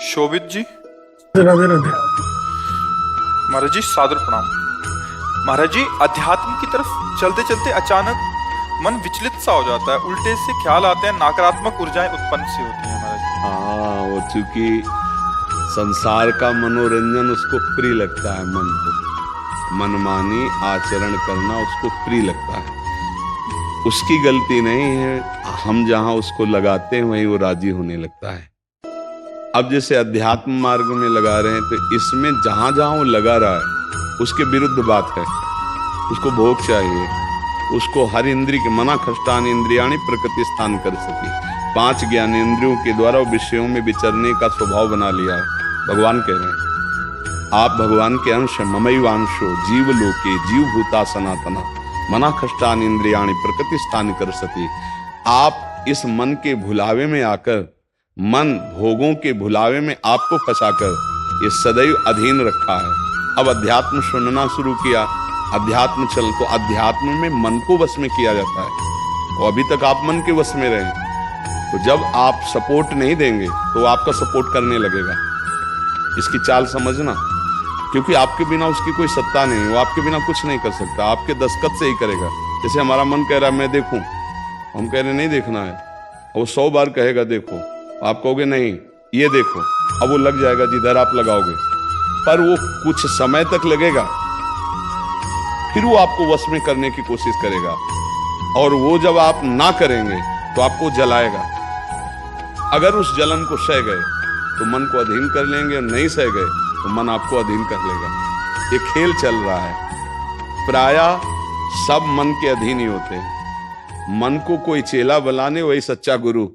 शोभित जी। राधे राधे। महाराज जी सादर प्रणाम। महाराज जी, अध्यात्म की तरफ चलते चलते अचानक मन विचलित सा हो जाता है, उल्टे से ख्याल आते हैं, नकारात्मक ऊर्जाएं उत्पन्न सी होती हैं महाराज जी। हाँ, वो चूंकि संसार का मनोरंजन उसको प्रिय लगता है, मन को मनमानी आचरण करना उसको प्रिय लगता है। उसकी गलती नहीं है, हम जहां उसको लगाते हैं वहीं वो राजी होने लगता है। अब जैसे अध्यात्म मार्ग में लगा रहे हैं तो इसमें जहां जहां वो लगा रहा है उसके विरुद्ध बात है। उसको भोग चाहिए, उसको हर इंद्रिय के मना खष्टान इंद्रियाणी प्रकृति स्थान कर सके। 5 ज्ञानेंद्रियों के द्वारा वो विषयों में विचरने का स्वभाव बना लिया है। भगवान कह रहे हैं आप भगवान के अंश हैं, ममैवांशो जीव लोके जीव भूता सनातना मना खष्टान इंद्रियाणी प्रकृति स्थान कर सके। आप इस मन के भुलावे में आकर, मन भोगों के भुलावे में आपको फंसाकर ये सदैव अधीन रखा है। अब अध्यात्म सुनना शुरू किया, अध्यात्म चल तो अध्यात्म में मन को वश में किया जाता है और अभी तक आप मन के वश में रहे। तो जब आप सपोर्ट नहीं देंगे तो आपका सपोर्ट करने लगेगा। इसकी चाल समझना, क्योंकि आपके बिना उसकी कोई सत्ता नहीं, वो आपके बिना कुछ नहीं कर सकता, आपके दस्तखत से ही करेगा। जैसे हमारा मन कह रहा है मैं देखूं, हम कह रहे नहीं देखना है, वो 100 बार कहेगा देखो, आप कहोगे नहीं ये देखो, अब वो लग जाएगा जिधर आप लगाओगे, पर वो कुछ समय तक लगेगा, फिर वो आपको वश में करने की कोशिश करेगा और वो जब आप ना करेंगे तो आपको जलाएगा। अगर उस जलन को सह गए तो मन को अधीन कर लेंगे, और नहीं सह गए तो मन आपको अधीन कर लेगा। ये खेल चल रहा है, प्रायः सब मन के अधीन ही होते हैं। मन को कोई चेला बनाने वही सच्चा गुरु।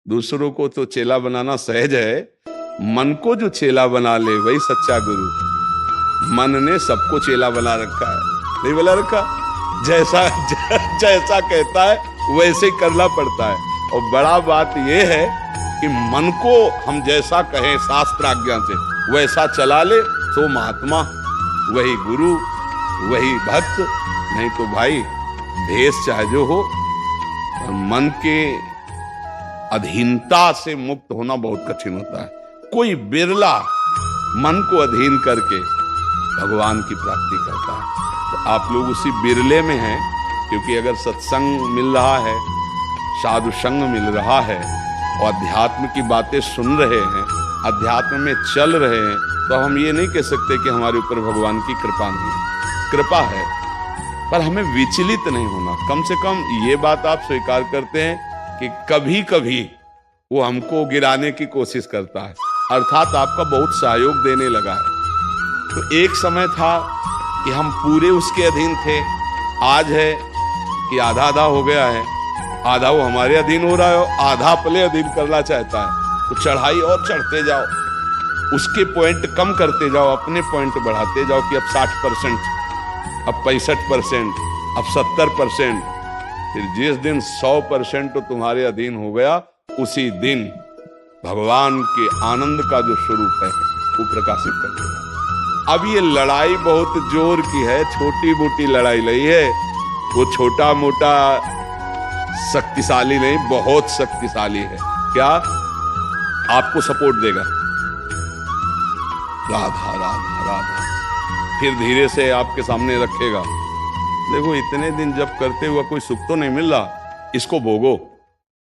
दूसरों को तो चेला बनाना सहज है, मन को जो चेला बना ले वही सच्चा गुरु। मन ने सबको चेला बना रखा है, नहीं बना रखा, जैसा जैसा कहता है वैसे ही करना पड़ता है। और बड़ा बात यह है कि मन को हम जैसा कहें शास्त्राज्ञा से वैसा चला ले तो महात्मा, वही गुरु, वही भक्त। नहीं तो भाई भेष चाहे जो हो, और मन के अधीनता से मुक्त होना बहुत कठिन होता है। कोई बिरला मन को अधीन करके भगवान की प्राप्ति करता है। तो आप लोग उसी बिरले में हैं, क्योंकि अगर सत्संग मिल रहा है, साधु संग मिल रहा है और अध्यात्म की बातें सुन रहे हैं, अध्यात्म में चल रहे हैं, तो हम ये नहीं कह सकते कि हमारे ऊपर भगवान की कृपा नहीं है। कृपा है, पर हमें विचलित नहीं होना। कम से कम ये बात आप स्वीकार करते हैं कि कभी कभी वो हमको गिराने की कोशिश करता है, अर्थात आपका बहुत सहयोग देने लगा है। तो एक समय था कि हम पूरे उसके अधीन थे, आज है कि आधा आधा हो गया है। आधा वो हमारे अधीन हो रहा है और आधा अपने अधीन करना चाहता है। तो चढ़ाई और चढ़ते जाओ, उसके पॉइंट कम करते जाओ, अपने पॉइंट बढ़ाते जाओ कि अब 60%, अब 65%, अब 70%। फिर जिस दिन 100% तो तुम्हारे अधीन हो गया, उसी दिन भगवान के आनंद का जो स्वरूप है वो प्रकाशित कर देगा। अब ये लड़ाई बहुत जोर की है, छोटी मोटी लड़ाई नहीं है। वो छोटा मोटा शक्तिशाली नहीं, बहुत शक्तिशाली है। क्या? आपको सपोर्ट देगा, राधा राधा राधा, फिर धीरे से आपके सामने रखेगा। देखो इतने दिन जब करते हुआ कोई सुख तो नहीं मिल रहा, इसको भोगो,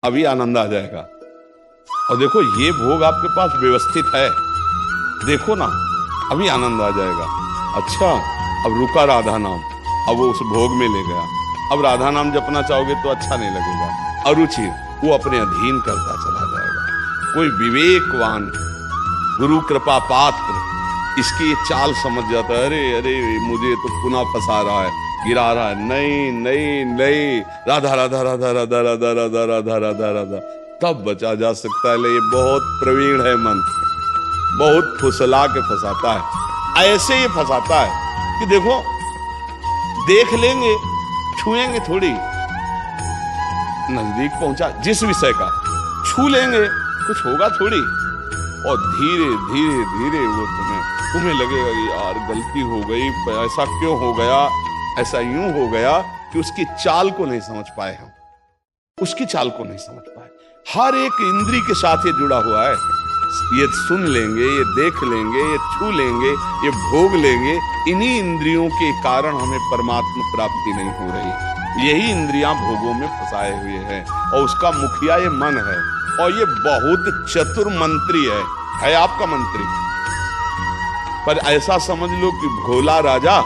अभी आनंद आ जाएगा। और देखो ये भोग आपके पास व्यवस्थित है, देखो ना, अभी आनंद आ जाएगा। अच्छा, अब रुका राधा नाम, अब वो उस भोग में ले गया। अब राधा नाम जपना चाहोगे तो अच्छा नहीं लगेगा, अरुचि, वो अपने अधीन करता चला जाएगा। कोई विवेकवान गुरु कृपा पात्र इसकी ये चाल समझ जाता है, अरे अरे मुझे तो पुनः फंसा रहा है, गिरा रहा है। नहीं नहीं नहीं, राधा राधा राधा राधा राधा राधा राधा राधा राधा, तब बचा जा सकता है। ये बहुत प्रवीण है मन, बहुत फुसला के फंसाता है। ऐसे ही फंसाता है कि देखो देख लेंगे, छुएंगे थोड़ी, नजदीक पहुंचा जिस विषय का छू लेंगे, कुछ होगा थोड़ी, और धीरे धीरे धीरे वो तुम्हें लगेगा कि यार गलती हो गई, ऐसा क्यों हो गया, ऐसा यूं हो गया कि उसकी चाल को नहीं समझ पाए हम, उसकी चाल को नहीं समझ पाए। हर एक इंद्री के साथ ये जुड़ा हुआ है। ये सुन लेंगे, ये देख लेंगे, ये छू लेंगे, ये भोग लेंगे, इन्हीं इंद्रियों के कारण हमें परमात्मा प्राप्ति नहीं हो रही। यही इंद्रियां भोगों में फंसाए हुए हैं और उसका मुखिया ये मन है और ये बहुत चतुर मंत्री है आपका मंत्री। पर ऐसा समझ लो कि भोला राजा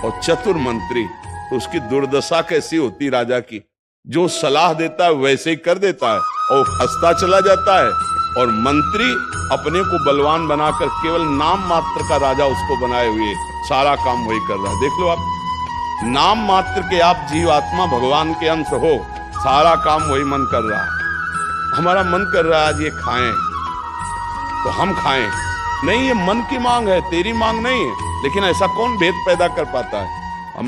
और चतुर मंत्री, तो उसकी दुर्दशा कैसी होती राजा की। जो सलाह देता है वैसे ही कर देता है और फंसता चला जाता है, और मंत्री अपने को बलवान बनाकर केवल नाम मात्र का राजा उसको बनाए हुए सारा काम वही कर रहा है। देख लो आप, नाम मात्र के आप जीवात्मा भगवान के अंश हो, सारा काम वही मन कर रहा है। हमारा मन कर रहा है आज ये खाएं तो हम खाएं, नहीं ये मन की मांग है, तेरी मांग नहीं है। लेकिन ऐसा कौन भेद पैदा कर पाता है। अब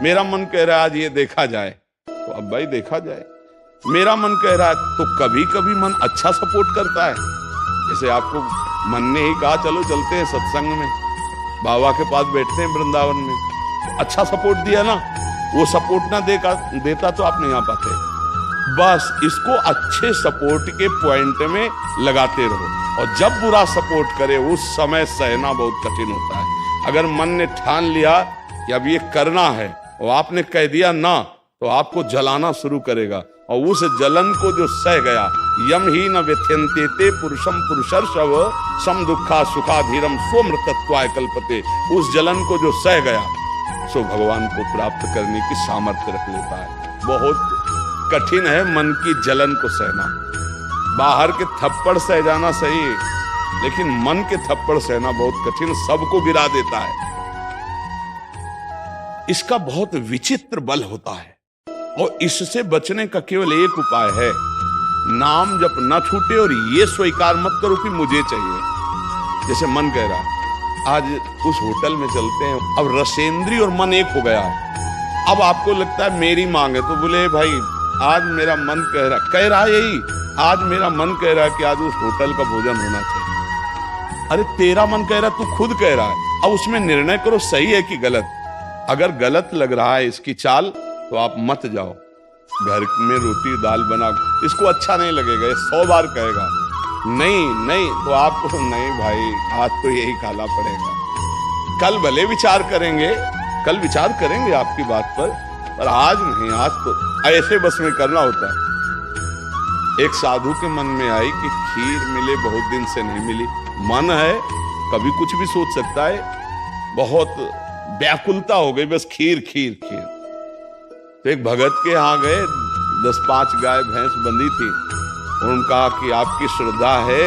मेरा मन कह रहा है आज ये देखा जाए, तो अब भाई देखा जाए। मेरा मन कह रहा है, तो कभी कभी मन अच्छा सपोर्ट करता है। जैसे आपको मन ने ही कहा चलो चलते हैं सत्संग में, बाबा के पास बैठते हैं वृंदावन में, तो अच्छा सपोर्ट दिया ना। वो सपोर्ट ना देता तो आप नहीं आ पाते। बस इसको अच्छे सपोर्ट के पॉइंट में लगाते रहो, और जब बुरा सपोर्ट करे उस समय सहना बहुत कठिन होता है। अगर मन ने ठान लिया कि अब ये करना है और आपने कह दिया ना, तो आपको जलाना शुरू करेगा, और उस जलन को जो सह गया, यम ही न व्यथ्यन्ते ते पुरुषम पुरुषर्षव सम दुखा सुखा धीरम स्वमृतत्वाय कल्पते। उस जलन को जो सह गया सो भगवान को प्राप्त करने की सामर्थ्य रख लेता है। बहुत कठिन है मन की जलन को सहना। बाहर के थप्पड़ सह जाना सही, लेकिन मन के थप्पड़ सहना बहुत कठिन, सबको गिरा देता है। इसका बहुत विचित्र बल होता है, और इससे बचने का केवल एक उपाय है, नाम जप न छूटे और ये स्वीकार मत करो कि मुझे चाहिए। जैसे मन कह रहा है आज उस होटल में चलते हैं, अब रसेंद्री और मन एक हो गया है। अब आपको लगता है मेरी मांग है, तो बोले भाई आज मेरा मन कह रहा है यही, आज मेरा मन कह रहा है कि आज उस होटल का भोजन होना चाहिए। अरे तेरा मन कह रहा है, तू खुद कह रहा है, अब उसमें निर्णय करो सही है कि गलत। अगर गलत लग रहा है इसकी चाल, तो आप मत जाओ। घर में रोटी दाल बना, इसको अच्छा नहीं लगेगा, ये 100 बार कहेगा नहीं, तो आपको नहीं भाई आज तो यही खाना पड़ेगा। कल भले विचार करेंगे, कल विचार करेंगे आपकी बात पर आज नहीं, आज तो ऐसे बस में करना होता है। एक साधु के मन में आई कि खीर मिले, बहुत दिन से नहीं मिली। मन है कभी कुछ भी सोच सकता है, बहुत व्याकुलता हो गई, बस खीर खीर खीर। तो एक भगत के यहाँ गए, 10-5 गाय भैंस बंधी थी। उनका कि आपकी श्रद्धा है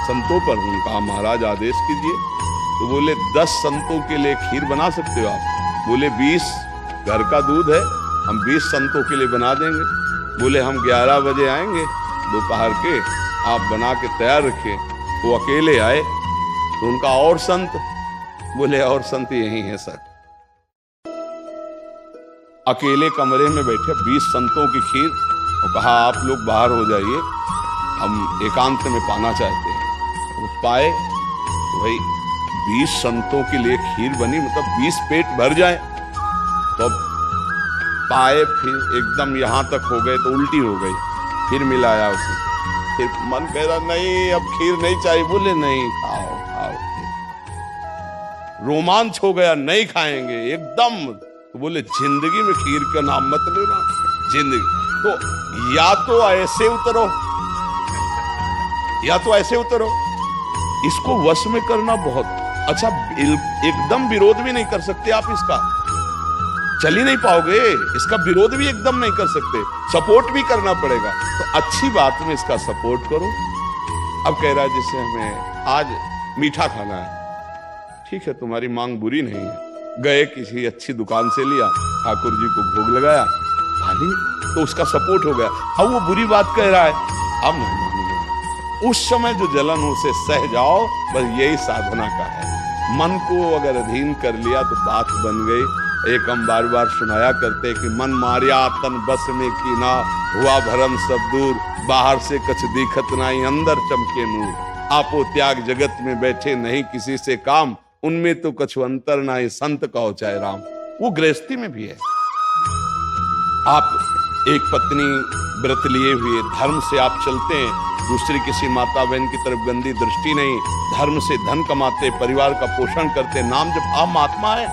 संतों पर? उनका महाराज आदेश कीजिए। तो बोले 10 संतों के लिए खीर बना सकते हो आप? बोले 20 घर का दूध है, हम 20 संतों के लिए बना देंगे। बोले हम 11 बजे आएंगे दोपहर के, आप बना के तैयार रखिए। वो अकेले आए, तो उनका और संत? बोले और संत यही है सर। अकेले कमरे में बैठे 20 संतों की खीर, और कहा आप लोग बाहर हो जाइए, हम एकांत में पाना चाहते हैं। वो पाए, तो भाई 20 संतों के लिए खीर बनी, मतलब 20 पेट भर जाए। तो पाए, फिर एकदम यहां तक हो गए तो उल्टी हो गई, फिर मिलाया उसे। फिर मन कह रहा नहीं अब खीर नहीं चाहिए। बोले नहीं, खाओ खाओ। रोमांच हो गया, नहीं खाएंगे एकदम। तो बोले जिंदगी में खीर का नाम मत लेना, जिंदगी। तो या तो ऐसे उतरो, या तो ऐसे उतरो। इसको वश में करना बहुत अच्छा। एकदम विरोध भी नहीं कर सकते आप इसका, चल ही नहीं पाओगे। इसका विरोध भी एकदम नहीं कर सकते, सपोर्ट भी करना पड़ेगा। तो अच्छी बात में इसका सपोर्ट करो। अब कह रहा है जैसे हमें आज मीठा खाना है, ठीक है तुम्हारी मांग बुरी नहीं है। गए किसी अच्छी दुकान से लिया, ठाकुर जी को भोग लगाया, खाली, तो उसका सपोर्ट हो गया। अब वो बुरी बात कह रहा है, अब नहीं मानेंगे। उस समय जो जलन हो उसे सह जाओ, बस यही साधना का है। मन को अगर अधीन कर लिया तो बात बन गई। एक हम बार बार सुनाया करते कि मन मारिया तन बस में की ना, हुआ भरम सब दूर, बाहर से कछ दिखत नाई, अंदर चमके नूर। आपो त्याग जगत में बैठे नहीं किसी से काम, उनमें तो कछु अंतर नाई, संत कहो चाहे राम। वो गृहस्थी में भी है। आप एक पत्नी व्रत लिए हुए धर्म से आप चलते हैं, दूसरी किसी माता बहन की तरफ गंदी दृष्टि नहीं, धर्म से धन कमाते, परिवार का पोषण करते, नाम जब आप महात्मा है,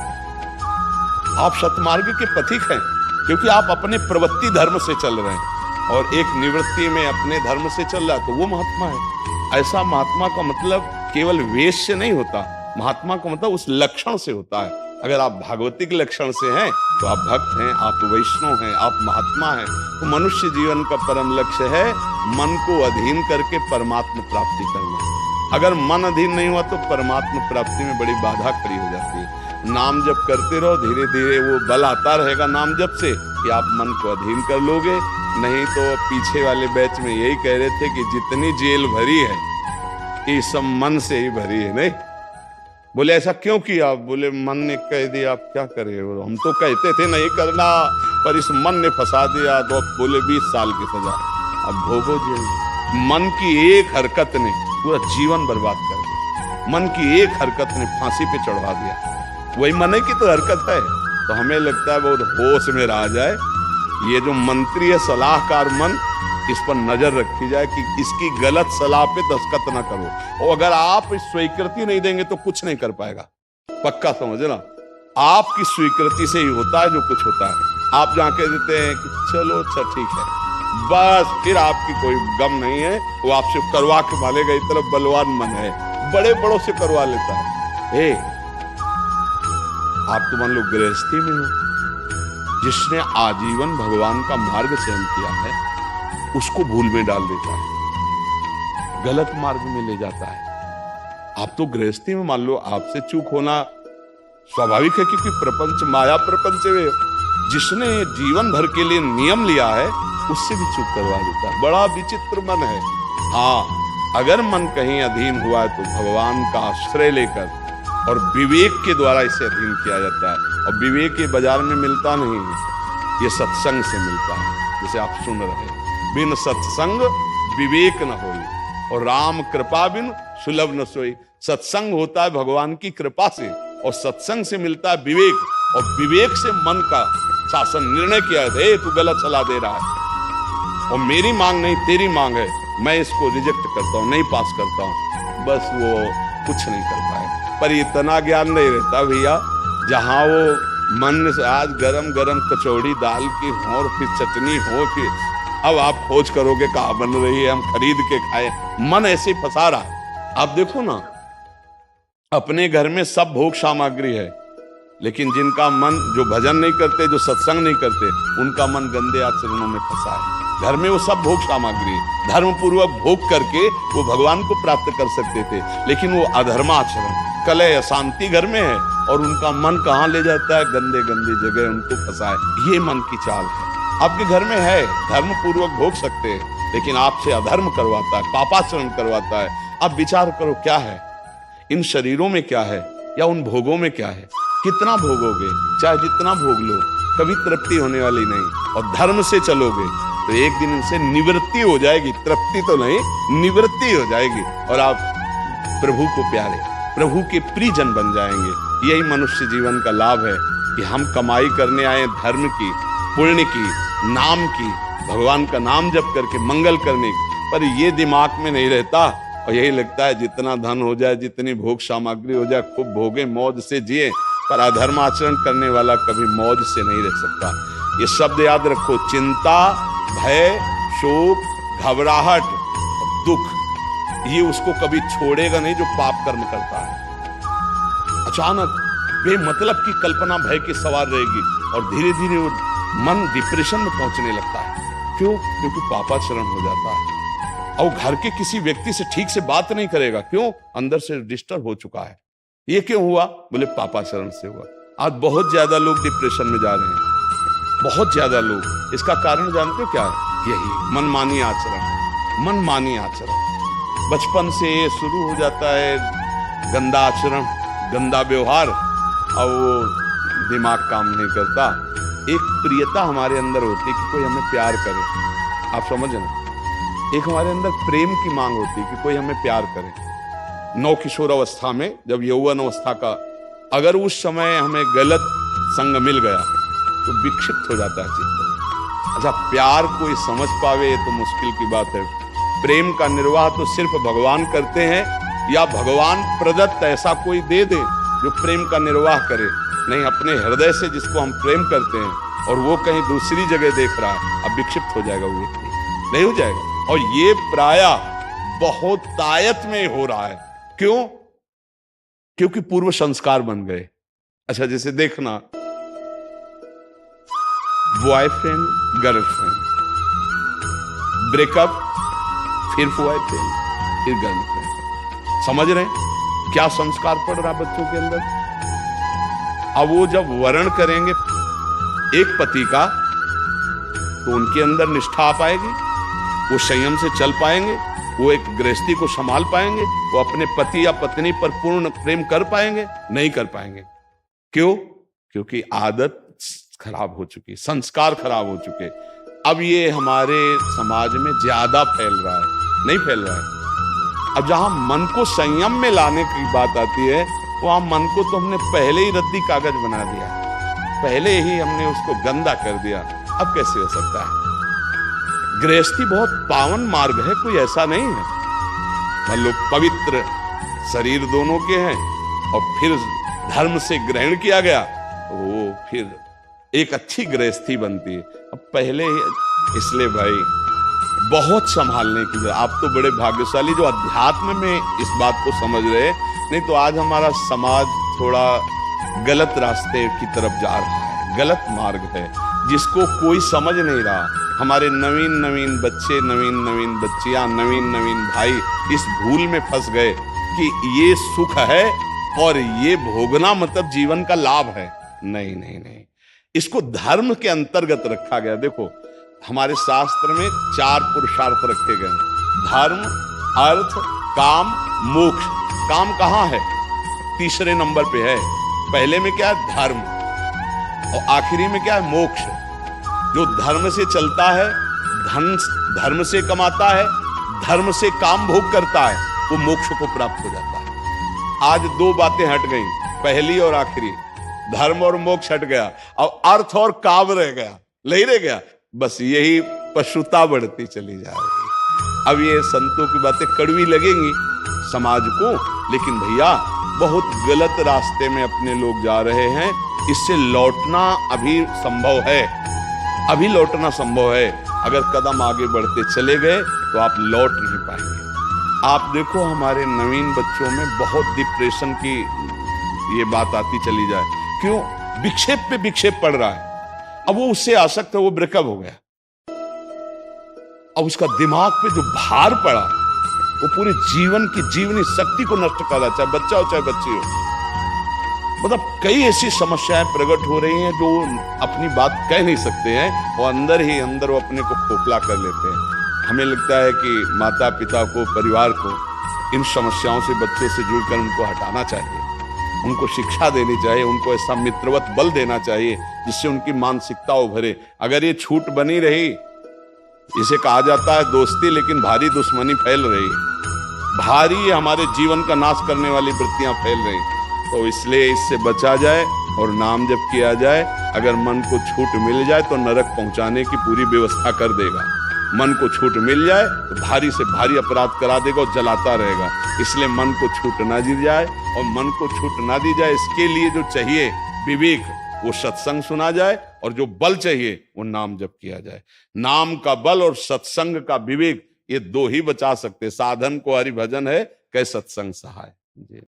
आप सतमार्ग के पथिक हैं, क्योंकि आप अपने प्रवृत्ति धर्म से चल रहे हैं और एक निवृत्ति में अपने धर्म से चल रहा है, तो वो महात्मा है। ऐसा महात्मा का मतलब केवल वेश से नहीं होता, महात्मा का मतलब उस लक्षण से होता है। अगर आप भागवतिक लक्षण से हैं तो आप भक्त हैं, आप वैष्णव हैं, आप महात्मा हैं। तो मनुष्य जीवन का परम लक्ष्य है मन को अधीन करके परमात्मा प्राप्ति करना। अगर मन अधीन नहीं हुआ तो परमात्मा प्राप्ति में बड़ी बाधा खड़ी हो जाती है। नाम जप करते रहो, धीरे धीरे वो बल आता रहेगा नाम जप से कि आप मन को अधीन कर लोगे। नहीं तो पीछे वाले बैच में यही कह रहे थे कि जितनी जेल भरी है ये सब मन से ही भरी है। नहीं बोले ऐसा क्यों किया? बोले मन ने कह दिया, आप क्या करें, हम तो कहते थे नहीं करना, पर इस मन ने फंसा दिया। तो बोले 20 साल की सजा, अब भोगो जेल। मन की एक हरकत ने पूरा जीवन बर्बाद कर दिया, मन की एक हरकत ने फांसी पे चढ़वा दिया। वही मन की तो हरकत है। तो हमें लगता है बहुत होश में रहा जाए, ये जो मंत्री है सलाहकार मन, इस पर नजर रखी जाए कि इसकी गलत सलाह पे दस्तखत ना करो। और अगर आप स्वीकृति नहीं देंगे तो कुछ नहीं कर पाएगा, पक्का समझना। आपकी स्वीकृति से ही होता है जो कुछ होता है। आप जहाँ कह देते हैं कि चलो अच्छा ठीक है, बस फिर आपकी कोई गम नहीं है, वो आपसे करवा के मालेगा। इस तरफ बलवान मन है, बड़े बड़ों से करवा लेता है। आप तो मान लो गृहस्थी में हो, जिसने आजीवन भगवान का मार्ग चयन किया है उसको भूल में डाल देता है, गलत मार्ग में ले जाता है। आप तो गृहस्थी में मान लो आपसे चूक होना स्वाभाविक है, क्योंकि प्रपंच माया प्रपंच में जिसने जीवन भर के लिए नियम लिया है उससे भी चूक करवा देता है। बड़ा विचित्र मन है। हाँ, अगर मन कहीं अधीन हुआ है तो भगवान का आश्रय लेकर और विवेक के द्वारा इसे अधीन किया जाता है। और विवेक ये बाजार में मिलता नहीं है, ये सत्संग से मिलता है। जैसे आप सुन रहे हैं, बिन सत्संग विवेक न होई और राम कृपा बिन सुलभ न सोई। सत्संग होता है भगवान की कृपा से, और सत्संग से मिलता है विवेक, और विवेक से मन का शासन निर्णय किया है, तू गलत सलाह दे रहा है और मेरी मांग नहीं तेरी मांग है, मैं इसको रिजेक्ट करता हूं, नहीं पास करता हूं। बस वो कुछ नहीं कर पाए। पर इतना ज्ञान नहीं रहता भैया, जहां वो मन से आज गरम गरम कचौड़ी दाल की हो और फिर चटनी हो, फिर अब आप खोज करोगे कहाँ बन रही है, हम खरीद के खाए। मन ऐसे ही फंसा रहा। आप देखो ना, अपने घर में सब भोग सामग्री है, लेकिन जिनका मन, जो भजन नहीं करते, जो सत्संग नहीं करते, उनका मन गंदे आचरणों में फंसा है। घर में वो सब भोग सामग्री धर्म पूर्वक भोग करके वो भगवान को प्राप्त कर सकते थे, लेकिन वो अधर्माचरण, कलह, अशांति घर में है, और उनका मन कहाँ ले जाता है? गंदे गंदे जगह उनको फंसाए। ये मन की चाल है। आपके घर में है, धर्म पूर्वक भोग सकते हैं, लेकिन आपसे अधर्म करवाता है, पापाचरण करवाता है। आप विचार करो क्या है इन शरीरों में, क्या है, या उन भोगों में क्या है? कितना भोगोगे? चाहे जितना भोग लो, कभी तृप्ति होने वाली नहीं। और धर्म से चलोगे तो एक दिन इनसे निवृत्ति हो जाएगी, तृप्ति तो नहीं, निवृत्ति हो जाएगी, और आप प्रभु को प्यारे, प्रभु के प्रियजन बन जाएंगे। यही मनुष्य जीवन का लाभ है कि हम कमाई करने आए धर्म की, पुण्य की, नाम की, भगवान का नाम जप करके मंगल करने की, पर ये दिमाग में नहीं रहता। और यही लगता है जितना धन हो जाए, जितनी भोग सामग्री हो जाए, खूब भोगे, मौज से जिए। पर अधर्म आचरण करने वाला कभी मौज से नहीं रह सकता। ये शब्द याद रखो, चिंता, भय, शोक, घबराहट, दुख, ये उसको कभी छोड़ेगा नहीं जो पाप कर्म करता है। अचानक बेमतलब की कल्पना भय की सवार रहेगी और धीरे धीरे वो मन डिप्रेशन में पहुंचने लगता है। क्यों? क्योंकि पापाचरण हो जाता है। और घर के किसी व्यक्ति से ठीक से बात नहीं करेगा। क्यों? अंदर से डिस्टर्ब हो चुका है। ये क्यों हुआ? बोले पापाचरण से हुआ। आज बहुत ज्यादा लोग डिप्रेशन में जा रहे हैं, बहुत ज्यादा लोग। इसका कारण जानते हो क्या है? यही मनमानी आचरण। मनमानी आचरण बचपन से शुरू हो जाता है, गंदा आचरण, गंदा व्यवहार, और वो दिमाग काम नहीं करता। एक प्रियता हमारे अंदर होती है कि कोई हमें प्यार करे। आप समझ ना, एक हमारे अंदर प्रेम की मांग होती है कि कोई हमें प्यार करे। नौ किशोर अवस्था में, जब यौवन अवस्था का, अगर उस समय हमें गलत संग मिल गया तो विक्षिप्त हो जाता है चित्त। अच्छा, प्यार कोई समझ पावे तो मुश्किल की बात है। प्रेम का निर्वाह तो सिर्फ भगवान करते हैं, या भगवान प्रदत्त ऐसा कोई दे दे जो प्रेम का निर्वाह करे। नहीं, अपने हृदय से जिसको हम प्रेम करते हैं और वो कहीं दूसरी जगह देख रहा है, अब विक्षिप्त हो जाएगा वो व्यक्ति, नहीं हो जाएगा। और ये प्रायः बहुत तायत में हो रहा है। क्यों? क्योंकि पूर्व संस्कार बन गए। अच्छा, जैसे देखना, बॉयफ्रेंड गर्लफ्रेंड, ब्रेकअप, फिर बॉयफ्रेंड, फिर गर्लफ्रेंड। समझ रहे हैं क्या संस्कार पड़ रहा बच्चों के अंदर? अब वो जब वर्ण करेंगे एक पति का, तो उनके अंदर निष्ठा आ पाएगी, वो संयम से चल पाएंगे, वो एक गृहस्थी को संभाल पाएंगे, वो अपने पति या पत्नी पर पूर्ण प्रेम कर पाएंगे? नहीं कर पाएंगे। क्यों? क्योंकि आदत खराब हो चुकी, संस्कार खराब हो चुके। अब ये हमारे समाज में ज्यादा फैल रहा है, नहीं फैल रहा है। अब जहां मन को संयम में लाने की बात आती है, वहां मन को तो हमने पहले ही रद्दी कागज बना दिया, पहले ही हमने उसको गंदा कर दिया। अब कैसे हो सकता है? गृहस्थी बहुत पावन मार्ग है, कोई ऐसा नहीं है। मतलब पवित्र शरीर दोनों के हैं और फिर धर्म से ग्रहण किया गया, वो फिर एक अच्छी गृहस्थी बनती है। अब पहले ही, इसलिए भाई बहुत संभालने की जरूरत। आप तो बड़े भाग्यशाली जो अध्यात्म में इस बात को समझ रहे, नहीं तो आज हमारा समाज थोड़ा गलत रास्ते की तरफ जा रहा है, गलत मार्ग है जिसको कोई समझ नहीं रहा। हमारे नवीन नवीन बच्चे, नवीन नवीन बच्चियां, नवीन नवीन भाई इस भूल में फंस गए कि ये सुख है और ये भोगना मतलब जीवन का लाभ है। नहीं नहीं नहीं, इसको धर्म के अंतर्गत रखा गया। देखो, हमारे शास्त्र में 4 पुरुषार्थ रखे गए हैं: धर्म, अर्थ, काम, मोक्ष। काम कहाँ है? तीसरे नंबर पे है। पहले में क्या है? धर्म, और आखिरी में क्या है? मोक्ष। जो धर्म से चलता है, धन धर्म से कमाता है, धर्म से काम भोग करता है, वो मोक्ष को प्राप्त हो जाता है। आज 2 बातें हट गई, पहली और आखिरी। धर्म और मोक्ष हट गया, अब अर्थ और काम रह गया, नहीं रह गया। बस यही पशुता बढ़ती चली जा रही है। अब ये संतों की बातें कड़वी लगेंगी समाज को, लेकिन भैया बहुत गलत रास्ते में अपने लोग जा रहे हैं। इससे लौटना अभी संभव है, अभी लौटना संभव है। अगर कदम आगे बढ़ते चले गए तो आप लौट नहीं पाएंगे। आप देखो, हमारे नवीन बच्चों में बहुत डिप्रेशन की ये बात आती चली जाए। क्यों? विक्षेप पे विक्षेप पड़ रहा है। अब वो उससे आसक्त है, वो ब्रेकअप हो गया, अब उसका दिमाग पे जो भार पड़ा वो पूरे जीवन की जीवनी शक्ति को नष्ट कर रहा, चाहे बच्चा हो चाहे बच्ची हो। मतलब कई ऐसी समस्याएं प्रकट हो रही हैं जो अपनी बात कह नहीं सकते हैं और अंदर ही अंदर वो अपने को खोखला कर लेते हैं। हमें लगता है कि माता पिता को, परिवार को इन समस्याओं से, बच्चों से जुड़कर उनको हटाना चाहिए, उनको शिक्षा देनी चाहिए, उनको ऐसा मित्रवत बल देना चाहिए जिससे उनकी मानसिकता उभरे। अगर ये छूट बनी रही, इसे कहा जाता है दोस्ती, लेकिन भारी दुश्मनी फैल रही है, भारी हमारे जीवन का नाश करने वाली वृत्तियां फैल रही। तो इसलिए इससे बचा जाए और नाम जप किया जाए। अगर मन को छूट मिल जाए तो नरक पहुंचाने की पूरी व्यवस्था कर देगा। मन को छूट मिल जाए तो भारी से भारी अपराध करा देगा और जलाता रहेगा। इसलिए मन को छूट ना दी जाए, और मन को छूट ना दी जाए इसके लिए जो चाहिए विवेक, वो सत्संग सुना जाए, और जो बल चाहिए वो नाम जप किया जाए। नाम का बल और सत्संग का विवेक, ये 2 ही बचा सकते। साधन को हरि भजन है, कै सत्संग सहाय। जी।